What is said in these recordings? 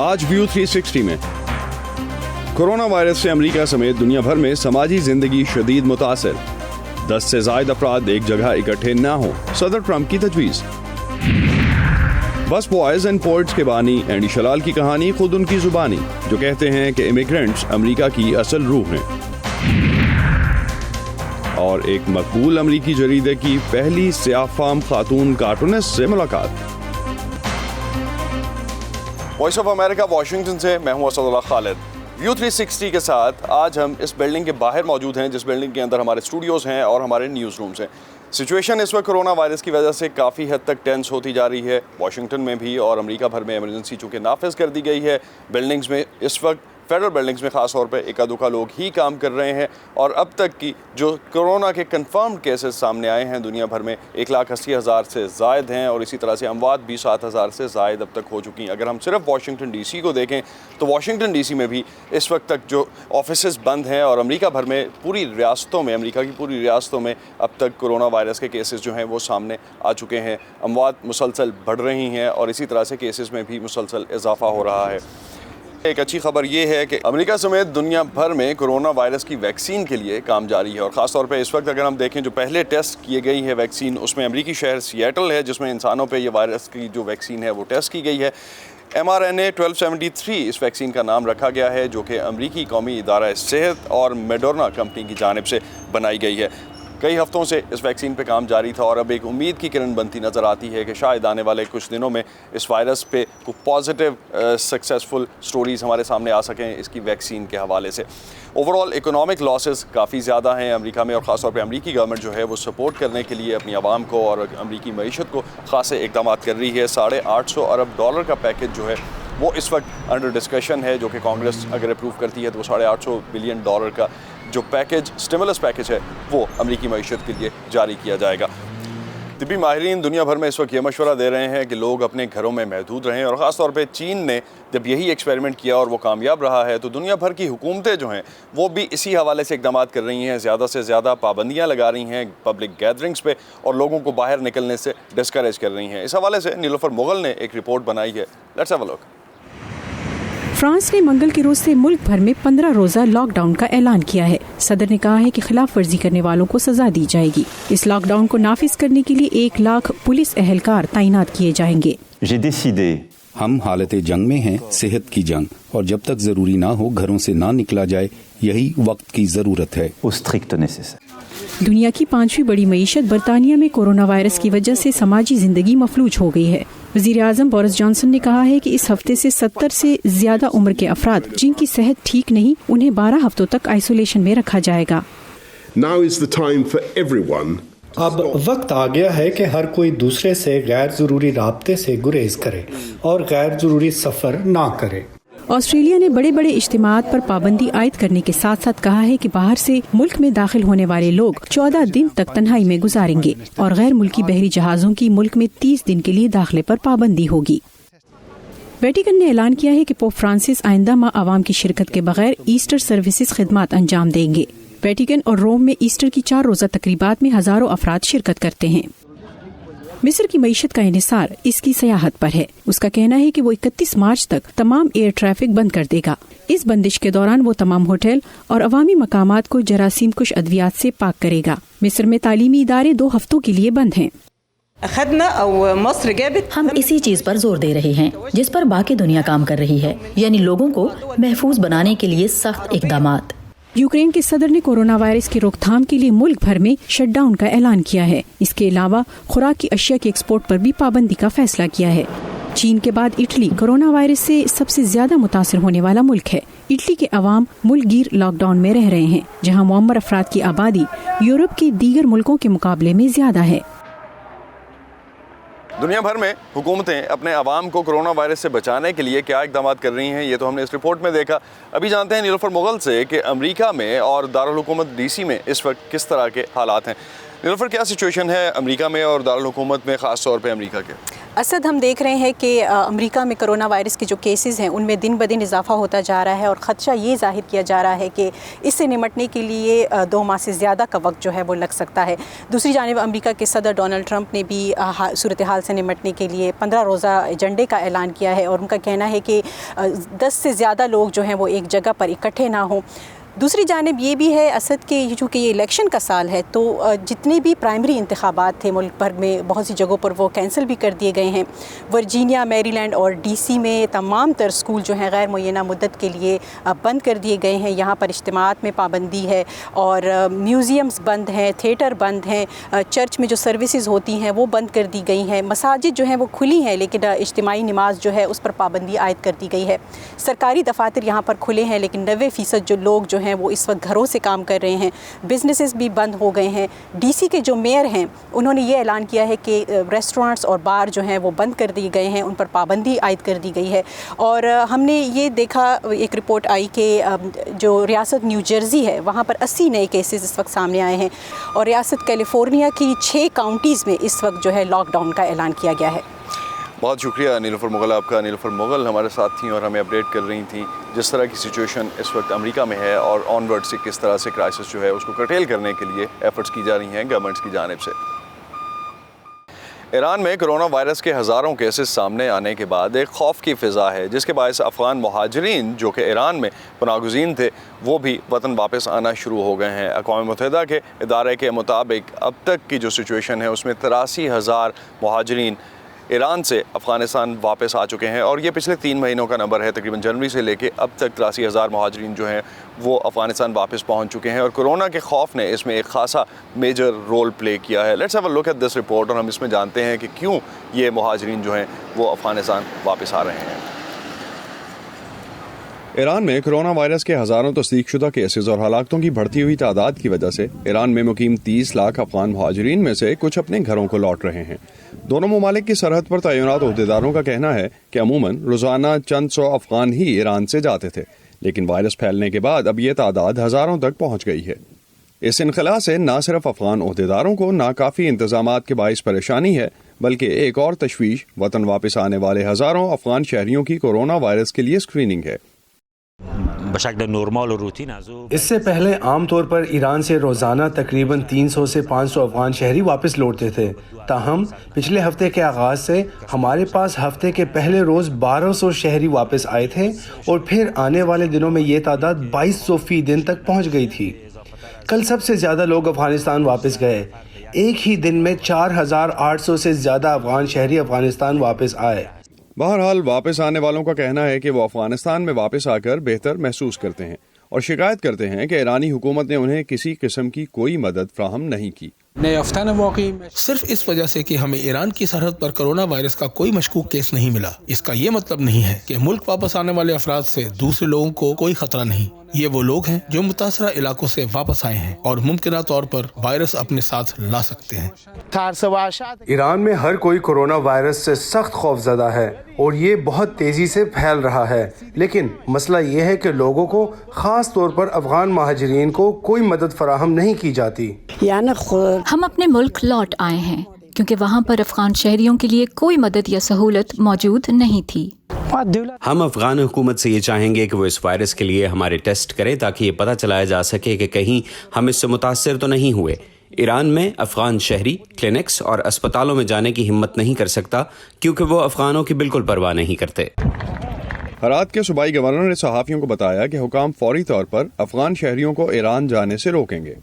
آج ویو 360 میں corona virus سے امریکہ سمیت دنیا بھر میں سماجی زندگی شدید متاثر، 10 سے زائد افراد ایک جگہ اکٹھے نہ ہوں، صدر ٹرمپ کی تجویز۔ بس بوائز اینڈ پورٹس کے بانی اینڈی شلال کی کہانی خود ان کی زبانی، جو کہتے ہیں کہ امیگرینٹس امریکہ کی اصل روح ہیں۔ اور ایک مقبول امریکی جریدے کی پہلی سیاہ فام خاتون کارٹونسٹ سے ملاقات۔ وائس آف امریکہ واشنگٹن سے میں ہوں اسد اللہ خالد۔ ویو 360 کے ساتھ آج ہم اس بلڈنگ کے باہر موجود ہیں، جس بلڈنگ کے اندر ہمارے اسٹوڈیوز ہیں اور ہمارے نیوز رومز ہیں۔ سچویشن اس وقت کرونا وائرس کی وجہ سے کافی حد تک ٹینس ہوتی جا رہی ہے، واشنگٹن میں بھی اور امریکہ بھر میں ایمرجنسی چونکہ نافذ کر دی گئی ہے۔ بلڈنگز میں اس وقت فیڈرل بلڈنگز میں خاص طور پہ اکا دکا لوگ ہی کام کر رہے ہیں، اور اب تک کی جو کرونا کے کنفرمڈ کیسز سامنے آئے ہیں دنیا بھر میں 180,000 سے زائد ہیں، اور اسی طرح سے اموات بھی 7,000 سے زائد اب تک ہو چکی ہیں۔ اگر ہم صرف واشنگٹن ڈی سی کو دیکھیں تو واشنگٹن ڈی سی میں بھی اس وقت تک جو آفیسز بند ہیں، اور امریکہ بھر میں امریکہ کی پوری ریاستوں میں اب تک کرونا وائرس کے کیسز جو ہیں وہ سامنے آ چکے ہیں۔ اموات مسلسل بڑھ رہی ہیں اور اسی طرح سے کیسز میں بھی مسلسل اضافہ ہو رہا ہے۔ ایک اچھی خبر یہ ہے کہ امریکہ سمیت دنیا بھر میں کرونا وائرس کی ویکسین کے لیے کام جاری ہے، اور خاص طور پہ اس وقت اگر ہم دیکھیں جو پہلے ٹیسٹ کیے گئی ہے ویکسین، اس میں امریکی شہر سیاٹل ہے جس میں انسانوں پہ یہ وائرس کی جو ویکسین ہے وہ ٹیسٹ کی گئی ہے۔ mRNA 1273 اس ویکسین کا نام رکھا گیا ہے، جو کہ امریکی قومی ادارہ صحت اور میڈورنا کمپنی کی جانب سے بنائی گئی ہے۔ کئی ہفتوں سے اس ویکسین پہ کام جاری تھا، اور اب ایک امید کی کرن بنتی نظر آتی ہے کہ شاید آنے والے کچھ دنوں میں اس وائرس پہ کچھ پازیٹیو سکسیسفل سٹوریز ہمارے سامنے آ سکیں اس کی ویکسین کے حوالے سے۔ اوورآل اکنامک لاسز کافی زیادہ ہیں امریکہ میں، اور خاص طور پہ امریکی گورنمنٹ جو ہے وہ سپورٹ کرنے کے لیے اپنی عوام کو اور امریکی معیشت کو خاصے اقدامات کر رہی ہے۔ $850 ارب کا پیکج جو ہے وہ اس وقت انڈر ڈسکشن ہے، جو کہ کانگریس اگر اپروو کرتی ہے تو وہ $850 بلین کا جو پیکج اسٹیمولس پیکج ہے وہ امریکی معیشت کے لیے جاری کیا جائے گا۔ طبی ماہرین دنیا بھر میں اس وقت یہ مشورہ دے رہے ہیں کہ لوگ اپنے گھروں میں محدود رہیں، اور خاص طور پہ چین نے جب یہی ایکسپیریمنٹ کیا اور وہ کامیاب رہا ہے تو دنیا بھر کی حکومتیں جو ہیں وہ بھی اسی حوالے سے اقدامات کر رہی ہیں، زیادہ سے زیادہ پابندیاں لگا رہی ہیں پبلک گیدرنگز پہ، اور لوگوں کو باہر نکلنے سے ڈسکریج کر رہی ہیں۔ اس حوالے سے نیلوفر مغل نے ایک رپورٹ بنائی ہے، let's have a look. France نے منگل کے روز سے ملک بھر میں 15 روزہ لاک ڈاؤن کا اعلان کیا ہے۔ صدر نے کہا ہے کہ خلاف ورزی کرنے والوں کو سزا دی جائے گی۔ اس لاک ڈاؤن کو نافذ کرنے کے لیے 1 لاکھ پولیس اہلکار تعینات کیے جائیں گے۔ ہم حالت جنگ میں ہیں، صحت کی جنگ، اور جب تک ضروری نہ ہو گھروں سے نہ نکلا جائے، یہی وقت کی ضرورت ہے۔ دنیا کی 5ویں بڑی معیشت برطانیہ میں کورونا وائرس کی وجہ سے سماجی زندگی مفلوج ہو گئی ہے۔ وزیر اعظم بورس جانسن نے کہا ہے کہ اس ہفتے سے 70 سے زیادہ عمر کے افراد جن کی صحت ٹھیک نہیں، انہیں 12 ہفتوں تک آئسولیشن میں رکھا جائے گا۔ اب وقت آ گیا ہے کہ ہر کوئی دوسرے سے غیر ضروری رابطے سے گریز کرے اور غیر ضروری سفر نہ کرے۔ آسٹریلیا نے بڑے بڑے اجتماعات پر پابندی عائد کرنے کے ساتھ ساتھ کہا ہے کہ باہر سے ملک میں داخل ہونے والے لوگ 14 دن تک تنہائی میں گزاریں گے، اور غیر ملکی بحری جہازوں کی ملک میں 30 دن کے لیے داخلے پر پابندی ہوگی۔ ویٹیکن نے اعلان کیا ہے کہ پوپ فرانسس آئندہ ماہ عوام کی شرکت کے بغیر ایسٹر سروسز خدمات انجام دیں گے۔ ویٹیکن اور روم میں ایسٹر کی 4 روزہ تقریبات میں ہزاروں افراد شرکت کرتے ہیں۔ مصر کی معیشت کا انحصار اس کی سیاحت پر ہے۔ اس کا کہنا ہے کہ وہ 31 مارچ تک تمام ایئر ٹریفک بند کر دے گا۔ اس بندش کے دوران وہ تمام ہوٹل اور عوامی مقامات کو جراثیم کش ادویات سے پاک کرے گا۔ مصر میں تعلیمی ادارے 2 ہفتوں کے لیے بند ہیں۔ ہم اسی چیز پر زور دے رہے ہیں جس پر باقی دنیا کام کر رہی ہے، یعنی لوگوں کو محفوظ بنانے کے لیے سخت اقدامات۔ یوکرین کے صدر نے کورونا وائرس کی روک تھام کے لیے ملک بھر میں شٹ ڈاؤن کا اعلان کیا ہے۔ اس کے علاوہ خوراک کی اشیاء کے ایکسپورٹ پر بھی پابندی کا فیصلہ کیا ہے۔ چین کے بعد اٹلی کورونا وائرس سے سب سے زیادہ متاثر ہونے والا ملک ہے۔ اٹلی کے عوام ملک گیر لاک ڈاؤن میں رہ رہے ہیں، جہاں معمر افراد کی آبادی یورپ کے دیگر ملکوں کے مقابلے میں زیادہ ہے۔ دنیا بھر میں حکومتیں اپنے عوام کو کرونا وائرس سے بچانے کے لیے کیا اقدامات کر رہی ہیں، یہ تو ہم نے اس رپورٹ میں دیکھا۔ ابھی جانتے ہیں نیلوفر مغل سے کہ امریکہ میں اور دارالحکومت ڈی سی میں اس وقت کس طرح کے حالات ہیں۔ نیلوفر، کیا سچویشن ہے امریکہ میں اور دارالحکومت میں، خاص طور پہ امریکہ کے؟ اسد ہم دیکھ رہے ہیں کہ امریکہ میں کرونا وائرس کے جو کیسز ہیں ان میں دن بدن اضافہ ہوتا جا رہا ہے اور خدشہ یہ ظاہر کیا جا رہا ہے کہ اس سے نمٹنے کے لیے 2 ماہ سے زیادہ کا وقت جو ہے وہ لگ سکتا ہے. دوسری جانب امریکہ کے صدر ڈونلڈ ٹرمپ نے بھی صورتحال سے نمٹنے کے لیے 15 روزہ ایجنڈے کا اعلان کیا ہے اور ان کا کہنا ہے کہ 10 سے زیادہ لوگ جو ہیں وہ ایک جگہ پر اکٹھے نہ ہوں. دوسری جانب یہ بھی ہے اسد کہ چونکہ یہ الیکشن کا سال ہے تو جتنے بھی پرائمری انتخابات تھے ملک بھر میں بہت سی جگہوں پر وہ کینسل بھی کر دیے گئے ہیں. ورجینیا، میری لینڈ اور ڈی سی میں تمام تر اسکول جو ہیں غیر معینہ مدت کے لیے بند کر دیے گئے ہیں. یہاں پر اجتماعات میں پابندی ہے اور میوزیمز بند ہیں، تھیٹر بند ہیں، چرچ میں جو سروسز ہوتی ہیں وہ بند کر دی گئی ہیں. مساجد جو ہیں وہ کھلی ہیں لیکن اجتماعی نماز جو ہے اس پر پابندی عائد کر دی گئی ہے. سرکاری دفاتر یہاں پر کھلے ہیں لیکن 90% جو لوگ جو ہیں وہ اس وقت گھروں سے کام کر رہے ہیں. بزنسز بھی بند ہو گئے ہیں. ڈی سی کے جو میئر ہیں انہوں نے یہ اعلان کیا ہے کہ ریسٹورانٹس اور بار جو ہیں وہ بند کر دیے گئے ہیں، ان پر پابندی عائد کر دی گئی ہے. اور ہم نے یہ دیکھا، ایک رپورٹ آئی کہ جو ریاست نیو جرسی ہے وہاں پر 80 نئے کیسز اس وقت سامنے آئے ہیں اور ریاست کیلیفورنیا کی 6 کاؤنٹیز میں اس وقت جو ہے لاک ڈاؤن کا اعلان کیا گیا ہے. بہت شکریہ نیلوفر مغل آپ کا. نیلوفر مغل ہمارے ساتھ تھیں اور ہمیں اپڈیٹ کر رہی تھیں جس طرح کی سچویشن اس وقت امریکہ میں ہے اور آن ورڈ سے کس طرح سے کرائسس جو ہے اس کو کرٹیل کرنے کے لیے ایفرٹس کی جا رہی ہیں گورنمنٹس کی جانب سے. ایران میں کرونا وائرس کے ہزاروں کیسز سامنے آنے کے بعد ایک خوف کی فضا ہے جس کے باعث افغان مہاجرین جو کہ ایران میں پناہ گزین تھے وہ بھی وطن واپس آنا شروع ہو گئے ہیں. اقوام متحدہ کے ادارے کے مطابق اب تک کی جو سچویشن ہے اس میں 83,000 مہاجرین ایران سے افغانستان واپس آ چکے ہیں اور یہ پچھلے 3 مہینوں کا نمبر ہے. تقریباً جنوری سے لے کے اب تک 83,000 مہاجرین جو ہیں وہ افغانستان واپس پہنچ چکے ہیں اور کورونا کے خوف نے اس میں ایک خاصا میجر رول پلے کیا ہے. Let's have a look at this report اور ہم اس میں جانتے ہیں کہ کیوں یہ مہاجرین جو ہیں وہ افغانستان واپس آ رہے ہیں. ایران میں کرونا وائرس کے ہزاروں تصدیق شدہ کیسز اور ہلاکتوں کی بڑھتی ہوئی تعداد کی وجہ سے ایران میں مقیم 30 لاکھ افغان مہاجرین میں سے کچھ اپنے گھروں کو لوٹ رہے ہیں. دونوں ممالک کی سرحد پر تعینات عہدیداروں کا کہنا ہے کہ عموماً روزانہ چند سو افغان ہی ایران سے جاتے تھے لیکن وائرس پھیلنے کے بعد اب یہ تعداد ہزاروں تک پہنچ گئی ہے. اس انخلا سے نہ صرف افغان عہدیداروں کو ناکافی انتظامات کے باعث پریشانی ہے بلکہ ایک اور تشویش وطن واپس آنے والے ہزاروں افغان شہریوں کی کورونا وائرس کے لیے اسکریننگ ہے. اس سے پہلے عام طور پر ایران سے روزانہ تقریباً 300 سے 500 افغان شہری واپس لوٹتے تھے. تاہم پچھلے ہفتے کے آغاز سے ہمارے پاس ہفتے کے پہلے روز 1200 شہری واپس آئے تھے اور پھر آنے والے دنوں میں یہ تعداد 2200 فی دن تک پہنچ گئی تھی. کل سب سے زیادہ لوگ افغانستان واپس گئے. ایک ہی دن میں 4800 سے زیادہ افغان شہری افغانستان واپس آئے. بہرحال واپس آنے والوں کا کہنا ہے کہ وہ افغانستان میں واپس آ کر بہتر محسوس کرتے ہیں اور شکایت کرتے ہیں کہ ایرانی حکومت نے انہیں کسی قسم کی کوئی مدد فراہم نہیں کی. صرف اس وجہ سے کہ ہمیں ایران کی سرحد پر کرونا وائرس کا کوئی مشکوک کیس نہیں ملا اس کا یہ مطلب نہیں ہے کہ ملک واپس آنے والے افراد سے دوسرے لوگوں کو کوئی خطرہ نہیں. یہ وہ لوگ ہیں جو متاثرہ علاقوں سے واپس آئے ہیں اور ممکنہ طور پر وائرس اپنے ساتھ لا سکتے ہیں. ایران میں ہر کوئی کورونا وائرس سے سخت خوف زدہ ہے اور یہ بہت تیزی سے پھیل رہا ہے. لیکن مسئلہ یہ ہے کہ لوگوں کو خاص طور پر افغان مہاجرین کو کوئی مدد فراہم نہیں کی جاتی. ہم اپنے ملک لوٹ آئے ہیں کیونکہ وہاں پر افغان شہریوں کے لیے کوئی مدد یا سہولت موجود نہیں تھی. ہم افغان حکومت سے یہ چاہیں گے کہ وہ اس وائرس کے لیے ہمارے ٹیسٹ کرے تاکہ یہ پتہ چلایا جا سکے کہ کہیں ہم اس سے متاثر تو نہیں ہوئے. ایران میں افغان شہری کلینکس اور اسپتالوں میں جانے کی ہمت نہیں کر سکتا کیونکہ وہ افغانوں کی بالکل پرواہ نہیں کرتے. ہرات کے صوبائی گورنر نے صحافیوں کو بتایا کہ حکام فوری طور پر افغان شہریوں کو ایران جانے سے روکیں گے.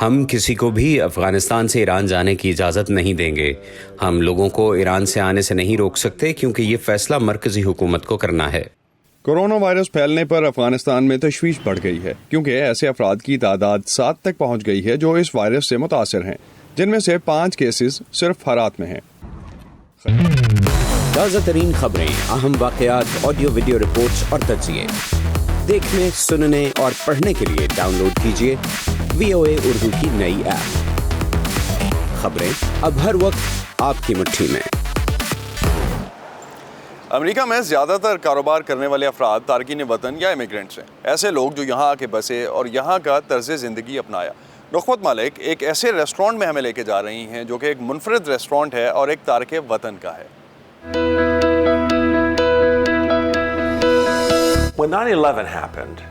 ہم کسی کو بھی افغانستان سے ایران جانے کی اجازت نہیں دیں گے. ہم لوگوں کو ایران سے آنے سے نہیں روک سکتے کیونکہ یہ فیصلہ مرکزی حکومت کو کرنا ہے. کورونا وائرس پھیلنے پر افغانستان میں تشویش بڑھ گئی ہے کیونکہ ایسے افراد کی تعداد 7 تک پہنچ گئی ہے جو اس وائرس سے متاثر ہیں جن میں سے 5 کیسز صرف ہرات میں ہیں. تازہ ترین خبریں، اہم واقعات، آڈیو ویڈیو رپورٹس اور تجزیے دیکھنے، سننے اور پڑھنے کے لیے ڈاؤن لوڈ کیجیے VOA اردو کی نئی ایپ. خبریں اب ہر وقت آپ کی مٹھی میں. امریکہ میں زیادہ تر کاروبار کرنے والے افراد تارکین وطن یا امیگرینٹس ہیں. ایسے لوگ جو یہاں آ کے بسے اور یہاں کا طرز زندگی اپنایا. نخبت مالک ایک ایسے ریسٹورانٹ میں ہمیں لے کے جا رہی ہیں جو کہ ایک منفرد ریسٹورانٹ ہے اور ایک تارک وطن کا ہے. When 9/11 happened,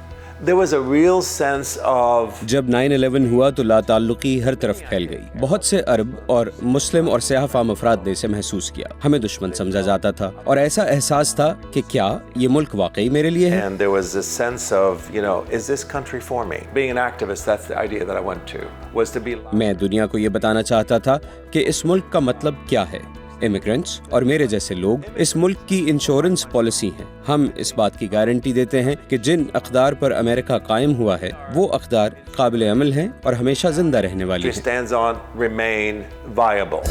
there was a real sense of جب 9/11 ہوا تو لا تعلقی ہر طرف پھیل گئی. بہت سے عرب اور مسلم اور سیاہ فام افراد نے اسے محسوس کیا. ہمیں دشمن سمجھا جاتا تھا اور ایسا احساس تھا کہ کیا یہ ملک واقعی میرے لیے ہے. and there was this sense of, is this country for me? Being an activist, that's the idea that I went to, was to be. میں دنیا کو یہ بتانا چاہتا تھا کہ اس ملک کا مطلب کیا ہے. امیگرینٹس اور میرے جیسے لوگ اس ملک کی انشورنس پالیسی ہیں. ہم اس بات کی گارنٹی دیتے ہیں کہ جن اقدار پر امریکہ قائم ہوا ہے وہ اقدار قابل عمل ہیں اور ہمیشہ زندہ رہنے والی ہیں. stands on, remain viable.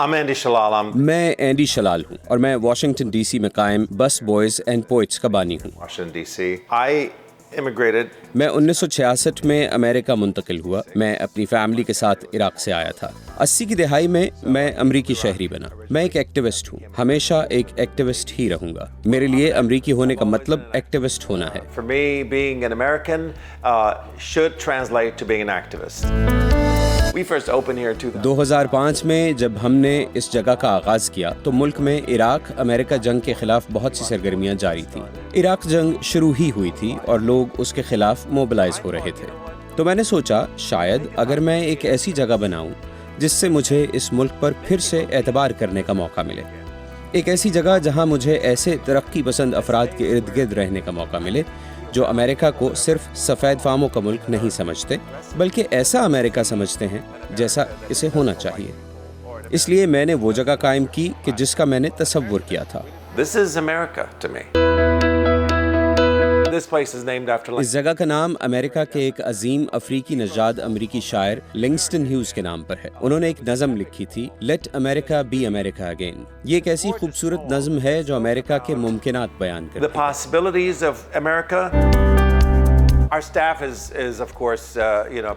I'm Andy Shalal. میں اینڈی شلال ہوں اور میں واشنگٹن ڈی سی میں قائم بس بوائز اینڈ پوئٹس کا بانی ہوں. Washington D.C. I immigrated. میں 1966 میں امریکہ منتقل ہوا. میں اپنی فیملی کے ساتھ عراق سے آیا تھا. 80 کی دہائی میں امریکی شہری بنا. میں ایک ایکٹیوسٹ ہوں. ہمیشہ ایک ایکٹیوسٹ ہی رہوں گا. میرے لیے امریکی ہونے کا مطلب ایکٹیوسٹ ہونا ہے. For me, being an American should translate to being an activist. We first opened here in 2005 میں جب ہم نے اس جگہ کا آغاز کیا تو ملک میں عراق امریکہ جنگ کے خلاف بہت سی سرگرمیاں جاری تھیں. عراق جنگ شروع ہی ہوئی تھی اور لوگ اس کے خلاف موبلائز ہو رہے تھے. تو میں نے سوچا شاید اگر میں ایک ایسی جگہ بناؤں جس سے مجھے اس ملک پر پھر سے اعتبار کرنے کا موقع ملے. ایک ایسی جگہ جہاں مجھے ایسے ترقی پسند افراد کے ارد گرد رہنے کا موقع ملے جو امریکہ کو صرف سفید فاموں کا ملک نہیں سمجھتے بلکہ ایسا امریکہ سمجھتے ہیں جیسا اسے ہونا چاہیے. اس لیے میں نے وہ جگہ قائم کی کہ جس کا میں نے تصور کیا تھا. This is America to me. This place is named after. اس جگہ کا نام امریکہ کے ایک عظیم افریقی نژاد امریکی شاعر لنگسٹن ہیوز کے نام پر ہے. انہوں نے ایک نظم لکھی تھی Let America be America again. یہ ایک ایسی خوبصورت نظم ہے جو امریکہ کے ممکنات بیان کرتی ہے. The possibilities of America. Our staff is of course,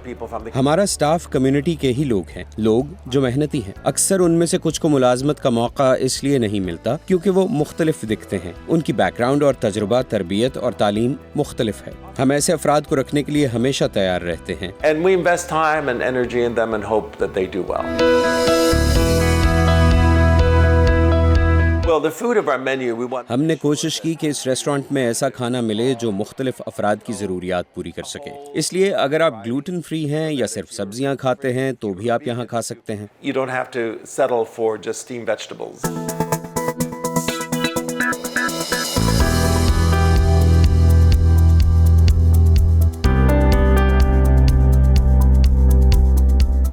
people from the. ہمارا سٹاف کمیونٹی کے ہی لوگ ہیں. لوگ جو محنتی ہیں. اکثر ان میں سے کچھ کو ملازمت کا موقع اس لیے نہیں ملتا کیونکہ وہ مختلف دکھتے ہیں. ان کی بیک گراؤنڈ اور تجربہ تربیت اور تعلیم مختلف ہے. ہم ایسے افراد کو رکھنے کے لیے ہمیشہ تیار رہتے ہیں. And we invest time and energy in them and hope that they do well. Well, the food of our menu, we want. ہم نے کوشش کی کہ اس ریسٹورانٹ میں ایسا کھانا ملے جو مختلف افراد کی ضروریات پوری کر سکے. اس لیے اگر آپ گلوٹن فری ہیں یا صرف سبزیاں کھاتے ہیں تو بھی آپ یہاں کھا سکتے ہیں. You don't have to settle for just steamed vegetables.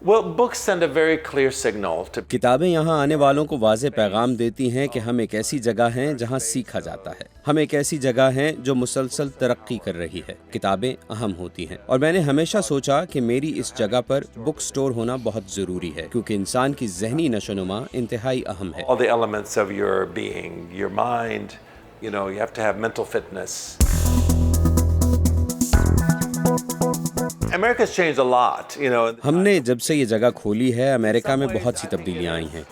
Well, books send a very clear signal to. کتابیں یہاں آنے والوں کو واضح پیغام دیتی ہیں کہ ہم ایک ایسی جگہ ہیں جہاں سیکھا جاتا ہے. ہم ایک ایسی جگہ ہیں جو مسلسل ترقی کر رہی ہے. کتابیں اہم ہوتی ہیں اور میں نے ہمیشہ سوچا کہ میری اس جگہ پر بک سٹور ہونا بہت ضروری ہے کیونکہ انسان کی ذہنی نشو و نما انتہائی اہم ہے. All the elements of your being, your mind, you have to have mental fitness. America's changed a lot, ہم نے جب سے یہ جگہ کھولی ہے امریکہ میں بہت سی تبدیلیاں آئی ہیں.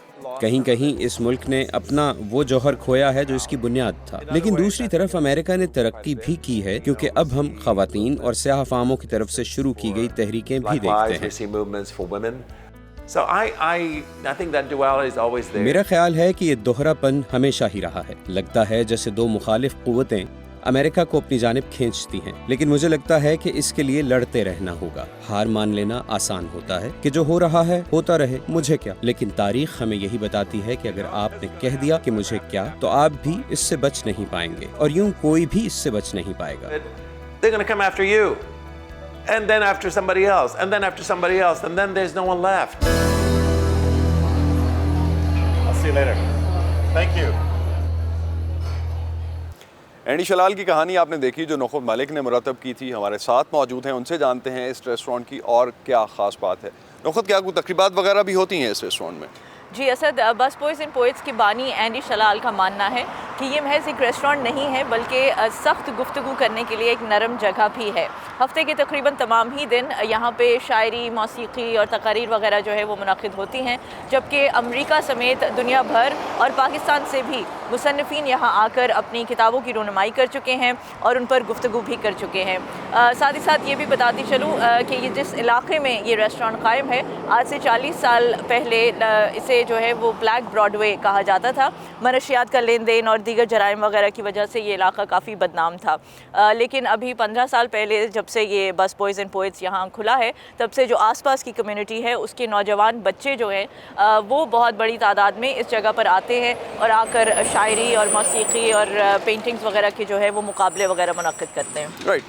کہیں کہیں اس ملک نے اپنا وہ جوہر کھویا ہے جو اس کی بنیاد تھا. لیکن دوسری طرف امریکہ نے ترقی بھی کی ہے کیونکہ اب ہم خواتین اور سیاہ فاموں کی طرف سے شروع کی گئی تحریکیں بھی دیکھتے ہیں. So I think that duality is always there. میرا خیال ہے کہ یہ دوہرا پن ہمیشہ ہی رہا ہے. لگتا ہے جیسے دو مخالف قوتیں امریکہ کو اپنی جانب کھینچتی ہیں. لیکن مجھے لگتا ہے کہ اس کے لیے لڑتے رہنا ہوگا. ہار مان لینا آسان ہوتا ہے کہ جو ہو رہا ہے ہوتا رہے, مجھے کیا. لیکن تاریخ ہمیں یہی بتاتی ہے کہ اگر آپ نے کہہ دیا کہ مجھے کیا تو آپ بھی اس سے بچ نہیں پائیں گے اور یوں کوئی بھی اس سے بچ نہیں پائے گا. They're going to come after you and then after somebody else and then after somebody else and then there's no one left. I'll see you later. Thank you. Andy Shalal کی کہانی آپ نے دیکھی جو نخبت مالک نے مرتب کی تھی. ہمارے ساتھ موجود ہیں, ان سے جانتے ہیں اس ریسٹورانٹ کی اور کیا خاص بات ہے. نخبت, کیا کوئی تقریبات وغیرہ بھی ہوتی ہیں اس ریسٹورانٹ میں؟ جی اسد, بس بوائز اینڈ پوئٹس کی بانی اینڈی شلال کا ماننا ہے کہ یہ محض ایک ریسٹورانٹ نہیں ہے بلکہ سخت گفتگو کرنے کے لیے ایک نرم جگہ بھی ہے. ہفتے کے تقریباً تمام ہی دن یہاں پہ شاعری, موسیقی اور تقاریر وغیرہ جو ہے وہ منعقد ہوتی ہیں, جبکہ امریکہ سمیت دنیا بھر اور پاکستان سے بھی مصنفین یہاں آ کر اپنی کتابوں کی رونمائی کر چکے ہیں اور ان پر گفتگو بھی کر چکے ہیں. ساتھ ہی ساتھ یہ بھی بتاتی چلوں کہ یہ جس علاقے میں یہ ریسٹورانٹ قائم ہے آج سے 40 سال پہلے اسے جو ہے وہ بلیک براڈ وے کہا جاتا تھا. منشیات کا لین دین اور دیگر جرائم وغیرہ کی وجہ سے یہ علاقہ کافی بدنام تھا. لیکن ابھی 15 سال پہلے جب سے یہ بس بوائز اینڈ پوئٹس یہاں کھلا ہے تب سے جو آس پاس کی کمیونٹی ہے اس کے نوجوان بچے جو ہیں وہ بہت بڑی تعداد میں اس جگہ پر آتے ہیں اور آ کر شاعری اور موسیقی اور پینٹنگز وغیرہ کے جو ہے وہ مقابلے وغیرہ منعقد کرتے ہیں. رائٹ.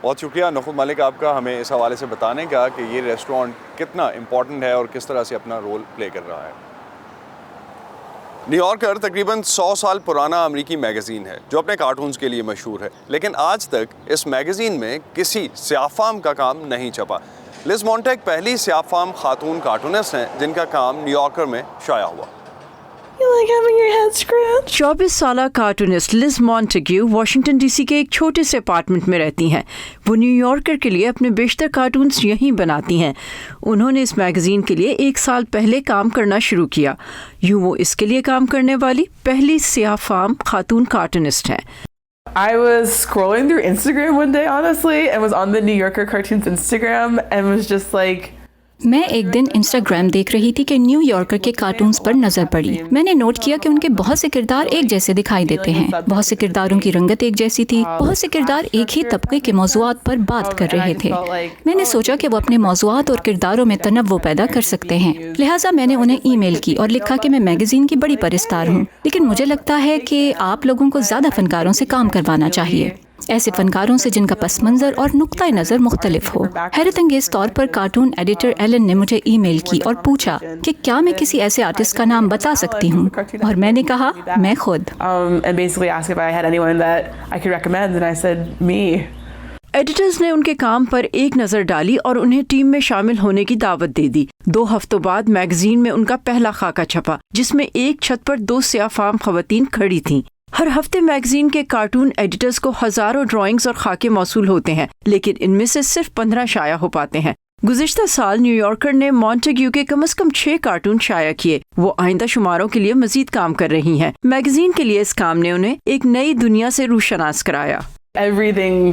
بہت شکریہ نخود ملک آپ کا ہمیں اس حوالے سے بتانے کا کہ یہ ریسٹورانٹ کتنا امپورٹنٹ ہے اور کس طرح سے اپنا رول پلے کر رہا ہے. نیو یارکر تقریباً 100 سال پرانا امریکی میگزین ہے جو اپنے کارٹونز کے لیے مشہور ہے، لیکن آج تک اس میگزین میں کسی سیاہ فام کا کام نہیں چھپا. لز مونٹیگ پہلی سیاہ فام خاتون کارٹونسٹ ہیں جن کا کام نیو یارکر میں شائع ہوا. 24 سالہ cartoonist Liz Montague Washington D C کے ایک چھوٹے سے اپارٹمنٹ میں رہتی ہیں. وہ نیو یارکر کے لیے اپنے بیشتر کارٹونز یہیں بناتی ہیں. انہوں نے اس میگزین کے لیے 1 سال پہلے کام کرنا شروع کیا. یوں وہ اس کے لیے کام کرنے والی پہلی سیاہ فام خاتون کارٹونسٹ ہیں. I was scrolling through Instagram one day, honestly, and was on the New Yorker Cartoons Instagram and was just like, میں ایک دن انسٹاگرام دیکھ رہی تھی کہ نیو یارکر کے کارٹونز پر نظر پڑی. میں نے نوٹ کیا کہ ان کے بہت سے کردار ایک جیسے دکھائی دیتے ہیں. بہت سے کرداروں کی رنگت ایک جیسی تھی. بہت سے کردار ایک ہی طبقے کے موضوعات پر بات کر رہے تھے. میں نے سوچا کہ وہ اپنے موضوعات اور کرداروں میں تنوع پیدا کر سکتے ہیں. لہٰذا میں نے انہیں ای میل کی اور لکھا کہ میں میگزین کی بڑی پرستار ہوں، لیکن مجھے لگتا ہے کہ آپ لوگوں کو زیادہ فنکاروں سے کام کروانا چاہیے، ایسے فنکاروں سے جن کا پس منظر اور نقطۂ نظر مختلف ہو. حیرت انگیز طور پر کارٹون ایڈیٹر ایلن نے مجھے ای میل کی اور پوچھا کہ کیا میں کسی ایسے آرٹسٹ کا نام بتا سکتی ہوں، اور میں نے کہا میں خود. ایڈیٹرز نے ان کے کام پر ایک نظر ڈالی اور انہیں ٹیم میں شامل ہونے کی دعوت دے دی. 2 ہفتوں بعد میگزین میں ان کا پہلا خاکہ چھپا جس میں ایک چھت پر 2 سیاہ فام خواتین کھڑی تھیں. ہر ہفتے میگزین کے کارٹون ایڈیٹرز کو ہزاروں ڈرائنگز اور خاکے موصول ہوتے ہیں، لیکن ان میں سے صرف 15 شائع ہو پاتے ہیں. گزشتہ سال نیو یارکر نے مونٹیگیو کے کم از کم 6 کارٹون شائع کیے. وہ آئندہ شماروں کے لیے مزید کام کر رہی ہیں. میگزین کے لیے اس کام نے انہیں ایک نئی دنیا سے روشناس کرایا.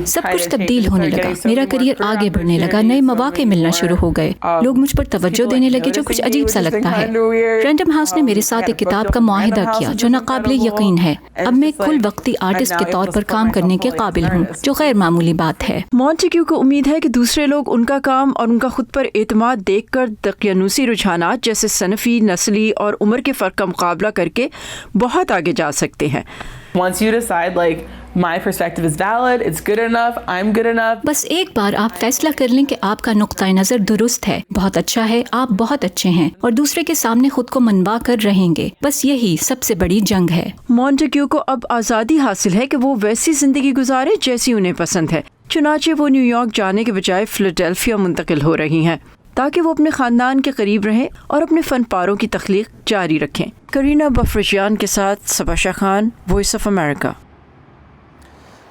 سب کچھ تبدیل ہونے لگا. میرا کریئر آگے بڑھنے لگا. نئے مواقع ملنا شروع ہو گئے. لوگ مجھ پر توجہ دینے لگے جو کچھ عجیب سا لگتا ہے. رینڈم ہاؤس نے میرے ساتھ ایک کتاب کا معاہدہ کیا جو ناقابل یقین ہے. اب میں کل وقتی آرٹسٹ کے طور پر کام کرنے کے قابل ہوں، جو غیر معمولی بات ہے. مونٹیگیو کو امید ہے کہ دوسرے لوگ ان کا کام اور ان کا خود پر اعتماد دیکھ کر دقیانوسی رجحانات جیسے صنفی، نسلی اور عمر کے فرق کا مقابلہ کر کے بہت آگے جا سکتے ہیں. once you decide like my perspective is valid, it's good enough, I'm good enough. بس ایک بار آپ فیصلہ کر لیں کہ آپ کا نقطۂ نظر درست ہے، بہت اچھا ہے، آپ بہت اچھے ہیں، اور دوسرے کے سامنے خود کو منوا کر رہیں گے. بس یہی سب سے بڑی جنگ ہے. مونٹیگیو کو اب آزادی حاصل ہے کہ وہ ویسی زندگی گزارے جیسی انہیں پسند ہے. چنانچہ وہ نیو یارک جانے کے بجائے فلاڈیلفیا منتقل ہو رہی ہیں تاکہ وہ اپنے خاندان کے قریب رہیں اور اپنے فن پاروں کی تخلیق جاری رکھیں. کرینا بفرجیان کے ساتھ Saba Shah Khan, Voice of America.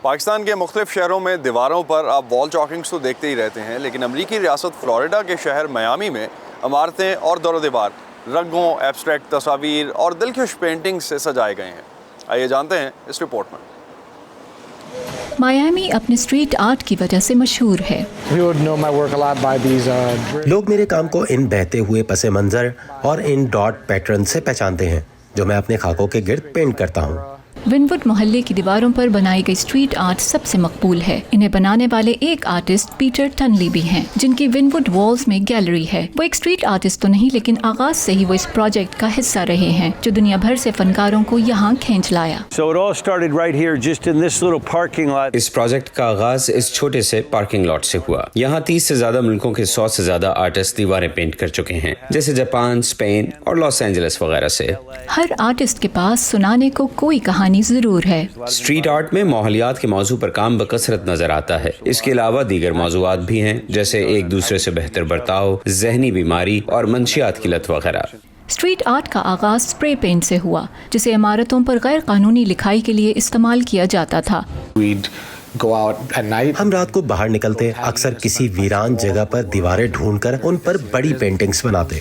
Pakistan کے مختلف شہروں میں دیواروں پر آپ وال چاکنگز تو دیکھتے ہی رہتے ہیں، لیکن امریکی ریاست فلوریڈا کے شہر میامی میں عمارتیں اور دور و دیوار رنگوں، ایبسٹریکٹ تصاویر اور دلکش پینٹنگ سے سجائے گئے ہیں. آئیے جانتے ہیں اس رپورٹ میں. میامی اپنے اسٹریٹ آرٹ کی وجہ سے مشہور ہے. لوگ میرے کام کو ان بہتے ہوئے پس منظر اور ان ڈاٹ پیٹرن سے پہچانتے ہیں جو میں اپنے خاکوں کے گرد پینٹ کرتا ہوں. ونوڈ محلے کی دیواروں پر بنائی گئی اسٹریٹ آرٹ سب سے مقبول ہے. انہیں بنانے والے ایک آرٹسٹ پیٹر ٹنلی بھی ہیں جن کی ونوڈ والز میں گیلری ہے. وہ ایک اسٹریٹ آرٹسٹ تو نہیں، لیکن آغاز سے ہی وہ اس پروجیکٹ کا حصہ رہے ہیں جو دنیا بھر سے فنکاروں کو یہاں کھینچ لایا. اس پروجیکٹ کا آغاز اس چھوٹے سے پارکنگ لاٹ سے ہوا. یہاں 30 سے زیادہ ملکوں کے 100 سے زیادہ آرٹسٹ دیواریں پینٹ کر چکے ہیں، جیسے جاپان، اسپین اور لاس اینجلس وغیرہ سے. ہر آرٹسٹ کے پاس سنانے کو کوئی کہانی ضرور ہے. اسٹریٹ آرٹ میں ماحولیات کے موضوع پر کام بکثرت نظر آتا ہے. اس کے علاوہ دیگر موضوعات بھی ہیں جیسے ایک دوسرے سے بہتر برتاؤ، ذہنی بیماری اور منشیات کی لت وغیرہ. اسٹریٹ آرٹ کا آغاز اسپرے پینٹ سے ہوا جسے عمارتوں پر غیر قانونی لکھائی کے لیے استعمال کیا جاتا تھا. ہم رات کو باہر نکلتے، اکثر کسی ویران جگہ پر دیواریں ڈھونڈ کر ان پر بڑی پینٹنگز بناتے.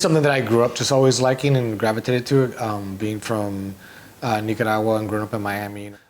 Something that I grew up just always liking and gravitated to it, being from Nicaragua and growing up in Miami.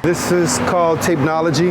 This is called tapenology.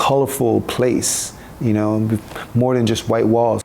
colorful place, you know, more than just white walls.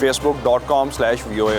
facebook.com/VOA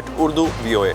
@urduvoa।